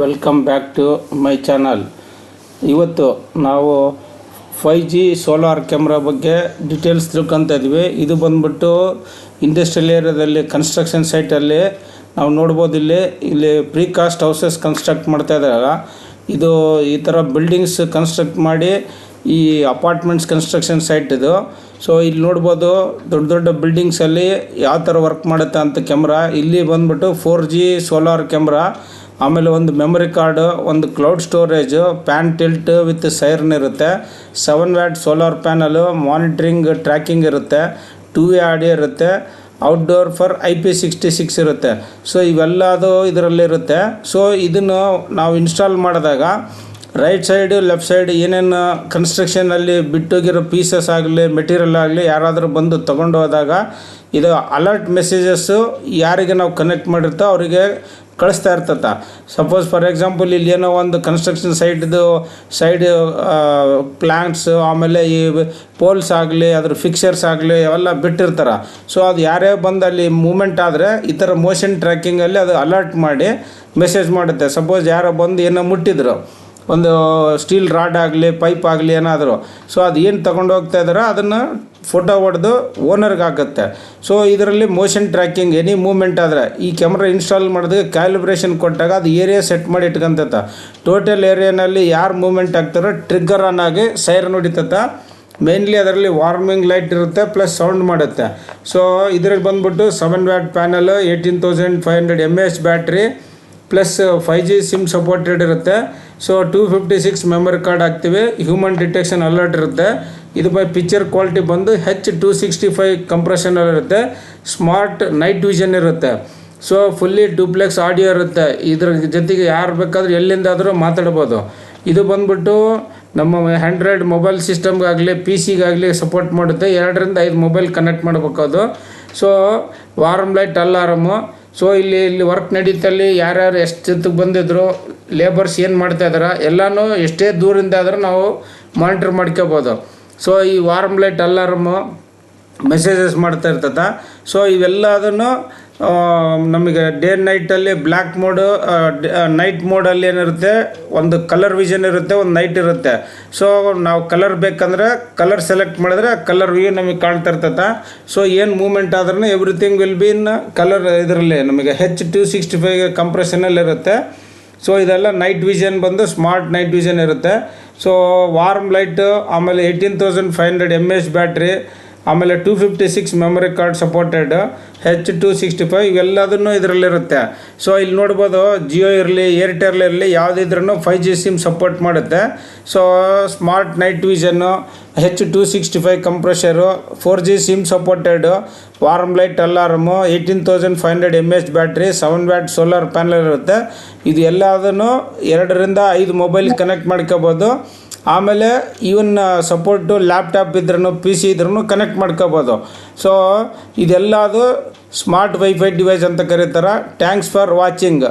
Welcome back to my channel. ಇವತ್ತು ನಾವು 5G solar camera ಬಗ್ಗೆ ಡೀಟೇಲ್ಸ್ ತಿಳ್ಕೊತಾ ಇದ್ವಿ. ಇದು ಬಂದ್ಬಿಟ್ಟು ಇಂಡಸ್ಟ್ರಿಯಲ್ ಏರಿಯಾದಲ್ಲಿ ಕನ್ಸ್ಟ್ರಕ್ಷನ್ ಸೈಟಲ್ಲಿ ನಾವು ನೋಡ್ಬೋದು. ಇಲ್ಲಿ ಪ್ರೀಕಾಸ್ಟ್ ಹೌಸಸ್ ಕನ್ಸ್ಟ್ರಕ್ಟ್ ಮಾಡ್ತಾ ಇದ್ದಾರೆ. ಇದು ಈ ಥರ ಬಿಲ್ಡಿಂಗ್ಸ್ ಕನ್ಸ್ಟ್ರಕ್ಟ್ ಮಾಡಿ ಈ ಅಪಾರ್ಟ್ಮೆಂಟ್ಸ್ ಕನ್ಸ್ಟ್ರಕ್ಷನ್ ಸೈಟ್ ಇದು. ಸೊ ಇಲ್ಲಿ ನೋಡ್ಬೋದು ದೊಡ್ಡ ದೊಡ್ಡ ಬಿಲ್ಡಿಂಗ್ಸಲ್ಲಿ ಯಾವ ಥರ ವರ್ಕ್ ಮಾಡುತ್ತೆ ಅಂತ ಕ್ಯಾಮ್ರಾ. ಇಲ್ಲಿ ಬಂದ್ಬಿಟ್ಟು 4G ಸೋಲಾರ್ ಕ್ಯಾಮ್ರಾ, ಆಮೇಲೆ ಒಂದು ಮೆಮೊರಿ ಕಾರ್ಡು, ಒಂದು cloud storage, PAN tilt with siren ಇರುತ್ತೆ, 7 watt solar panel, monitoring tracking ಇರುತ್ತೆ, 2way ಆಡಿಯೋ ಇರುತ್ತೆ, ಔಟ್ಡೋರ್ ಫಾರ್ IP66 ಇರುತ್ತೆ. ಸೊ ಇವೆಲ್ಲದು ಇದರಲ್ಲಿರುತ್ತೆ. ಸೊ ಇದನ್ನು ನಾವು ಇನ್ಸ್ಟಾಲ್ ಮಾಡಿದಾಗ ರೈಟ್ ಸೈಡು ಲೆಫ್ಟ್ ಸೈಡ್ ಏನೇನು ಕನ್ಸ್ಟ್ರಕ್ಷನಲ್ಲಿ ಬಿಟ್ಟೋಗಿರೋ ಪೀಸಸ್ ಆಗಲಿ ಮೆಟೀರಿಯಲ್ ಆಗಲಿ ಯಾರಾದರೂ ಬಂದು ತೊಗೊಂಡು ಹೋದಾಗ ಇದು ಅಲರ್ಟ್ ಮೆಸೇಜಸ್ಸು ಯಾರಿಗೆ ನಾವು ಕನೆಕ್ಟ್ ಮಾಡಿರ್ತೋ ಅವರಿಗೆ ಕಳಿಸ್ತಾ ಇರ್ತದೆ. ಸಪೋಸ್ ಫಾರ್ ಎಕ್ಸಾಂಪಲ್ ಇಲ್ಲಿ ಏನೋ ಒಂದು ಕನ್ಸ್ಟ್ರಕ್ಷನ್ ಸೈಡ್ ಪ್ಲ್ಯಾಂಕ್ಸ್, ಆಮೇಲೆ ಈ ಪೋಲ್ಸ್ ಆಗಲಿ ಅದ್ರ ಫಿಕ್ಚರ್ಸ್ ಆಗಲಿ ಅವೆಲ್ಲ ಬಿಟ್ಟಿರ್ತಾರೆ. ಸೊ ಅದು ಯಾರೇ ಬಂದು ಅಲ್ಲಿ ಮೂಮೆಂಟ್ ಆದರೆ ಈ ಥರ ಮೋಷನ್ ಟ್ರ್ಯಾಕಿಂಗಲ್ಲಿ ಅದು ಅಲರ್ಟ್ ಮಾಡಿ ಮೆಸೇಜ್ ಮಾಡುತ್ತೆ. ಸಪೋಸ್ ಯಾರೋ ಬಂದು ಏನೋ ಮುಟ್ಟಿದ್ರು, ಒಂದು ಸ್ಟೀಲ್ ರಾಡ್ ಆಗಲಿ ಪೈಪ್ ಆಗಲಿ ಏನಾದರೂ, ಸೊ ಅದು ಏನು ತೊಗೊಂಡು ಹೋಗ್ತಾ ಇದ್ದಾರೋ ಅದನ್ನು ಫೋಟೋ ಹೊಡೆದು ಓನರ್ಗೆ ಹಾಕುತ್ತೆ. ಸೊ ಇದರಲ್ಲಿ ಮೋಷನ್ ಟ್ರ್ಯಾಕಿಂಗ್ ಎನಿ ಮೂಮೆಂಟ್ ಆದರೆ ಈ ಕ್ಯಾಮ್ರಾ ಇನ್ಸ್ಟಾಲ್ ಮಾಡಿದಾಗ ಕ್ಯಾಲಿಬ್ರೇಷನ್ ಕೊಟ್ಟಾಗ ಅದು ಏರಿಯಾ ಸೆಟ್ ಮಾಡಿ ಇಟ್ಕೊಂತೈತೆ. ಟೋಟಲ್ ಏರಿಯಾನಲ್ಲಿ ಯಾರು ಮೂಮೆಂಟ್ ಆಗ್ತಾರೋ ಟ್ರಿಗ್ಗರ್ ಆನ್ ಆಗಿ ಸೈರನ್ ಹೊಡಿತೈತೆ. ಮೇನ್ಲಿ ಅದರಲ್ಲಿ ವಾರ್ಮಿಂಗ್ ಲೈಟ್ ಇರುತ್ತೆ ಪ್ಲಸ್ ಸೌಂಡ್ ಮಾಡುತ್ತೆ. ಸೊ ಇದ್ರಲ್ಲಿ ಬಂದ್ಬಿಟ್ಟು 7 watt panel, 18,500 MAH battery plus 5G sim supported ಇರುತ್ತೆ. ಸೊ 256 ಮೆಮೊರಿ ಕಾರ್ಡ್ ಹಾಕ್ತೀವಿ, ಹ್ಯೂಮನ್ ಡಿಟೆಕ್ಷನ್ ಅಲರ್ಟ್ ಇರುತ್ತೆ. ಇದು ಬೈ ಪಿಕ್ಚರ್ ಕ್ವಾಲಿಟಿ ಬಂದು H265 ಕಂಪ್ರೆಷನಲ್ಲಿ ಇರುತ್ತೆ. ಸ್ಮಾರ್ಟ್ ನೈಟ್ ವಿಷನ್ ಇರುತ್ತೆ. ಸೊ ಫುಲ್ಲಿ ಡೂಪ್ಲೆಕ್ಸ್ ಆಡಿಯೋ ಇರುತ್ತೆ. ಇದ್ರ ಜೊತೆಗೆ ಯಾರು ಬೇಕಾದರೂ ಎಲ್ಲಿಂದಾದರೂ ಮಾತಾಡ್ಬೋದು. ಇದು ಬಂದ್ಬಿಟ್ಟು ನಮ್ಮ ಆ್ಯಂಡ್ರಾಯ್ಡ್ ಮೊಬೈಲ್ ಸಿಸ್ಟಮ್ಗಾಗಲಿ PC-ಗಾಗಲಿ ಸಪೋರ್ಟ್ ಮಾಡುತ್ತೆ. 2 ರಿಂದ 5 ಮೊಬೈಲ್ ಕನೆಕ್ಟ್ ಮಾಡಬೇಕು ಅದು. So warm light alarm. So ಇಲ್ಲಿ ವರ್ಕ್ ನಡೀತಲ್ಲಿ ಯಾರ್ಯಾರು ಎಷ್ಟು ಜೊತೆಗೆ ಬಂದಿದ್ರು, ಲೇಬರ್ಸ್ ಏನು ಮಾಡ್ತಾಯಿದ್ದಾರೆ ಎಲ್ಲನೂ ಎಷ್ಟೇ ದೂರಿಂದ ಆದರೂ ನಾವು ಮಾನಿಟ್ರ್ ಮಾಡ್ಕೋಬೋದು. ಸೊ ಈ ವಾರ್ಮ್ ಲೈಟ್ ಅಲಾರಮು ಮೆಸೇಜಸ್ ಮಾಡ್ತಾ ಇರ್ತದೆ. ಸೊ ಇವೆಲ್ಲದನ್ನು ನಮಗೆ ಡೇ ನೈಟಲ್ಲಿ ಬ್ಲ್ಯಾಕ್ ಮೋಡು, ನೈಟ್ ಮೋಡಲ್ಲಿ ಏನಿರುತ್ತೆ ಒಂದು ಕಲರ್ ವಿಷನ್ ಇರುತ್ತೆ, ಒಂದು ನೈಟ್ ಇರುತ್ತೆ. ಸೊ ನಾವು ಕಲರ್ ಬೇಕಂದ್ರೆ ಕಲರ್ ಸೆಲೆಕ್ಟ್ ಮಾಡಿದ್ರೆ ಕಲರ್ ವ್ಯೂ ನಮಗೆ ಕಾಣ್ತಾ ಇರ್ತದೆ. ಸೊ ಏನು ಮೂಮೆಂಟ್ ಆದ್ರೂ everything will be in colour. ಇದರಲ್ಲಿ ನಮಗೆ H265 ಕಂಪ್ರೆಷನಲ್ಲಿ ಇರುತ್ತೆ. ಸೊ ಇದೆಲ್ಲ ನೈಟ್ ವಿಷನ್ ಬಂದು ಸ್ಮಾರ್ಟ್ ನೈಟ್ ವಿಷನ್ ಇರುತ್ತೆ. ಸೊ ವಾರ್ಮ್ ಲೈಟು, ಆಮೇಲೆ 18,500 MAH ಬ್ಯಾಟ್ರಿ, ಆಮೇಲೆ 256 ಮೆಮೊರಿ ಕಾರ್ಡ್ ಸಪೋರ್ಟೆಡ್, H265 ಇವೆಲ್ಲದನ್ನು ಇದರಲ್ಲಿರುತ್ತೆ. ಸೊ ಇಲ್ಲಿ ನೋಡ್ಬೋದು ಜಿಯೋ ಇರಲಿ ಏರ್ಟೆಲ್ ಇರಲಿ ಯಾವುದಿದ್ರೂ 5G ಸಿಮ್ ಸಪೋರ್ಟ್ ಮಾಡುತ್ತೆ. So smart night vision, H265 ಕಂಪ್ರೆಷರು, 4G sim ಸಪೋರ್ಟೆಡು, warm light alarm, 18,500 MAH battery, 7 watt solar panel ಇರುತ್ತೆ. ಇದು ಎಲ್ಲದನ್ನು 2 ರಿಂದ 5 ಮೊಬೈಲ್ ಕನೆಕ್ಟ್ ಮಾಡ್ಕೋಬೋದು. ಆಮೇಲೆ ಇವನ್ ಸಪೋರ್ಟು ಲ್ಯಾಪ್ಟಾಪ್ ಇದ್ರೂ PC ಇದ್ರೂ ಕನೆಕ್ಟ್ ಮಾಡ್ಕೋಬೋದು. ಸೊ ಇದೆಲ್ಲ ಅದು ಸ್ಮಾರ್ಟ್ ವೈಫೈ ಡಿವೈಸ್ ಅಂತ ಕರೀತಾರೆ. Thanks for watching.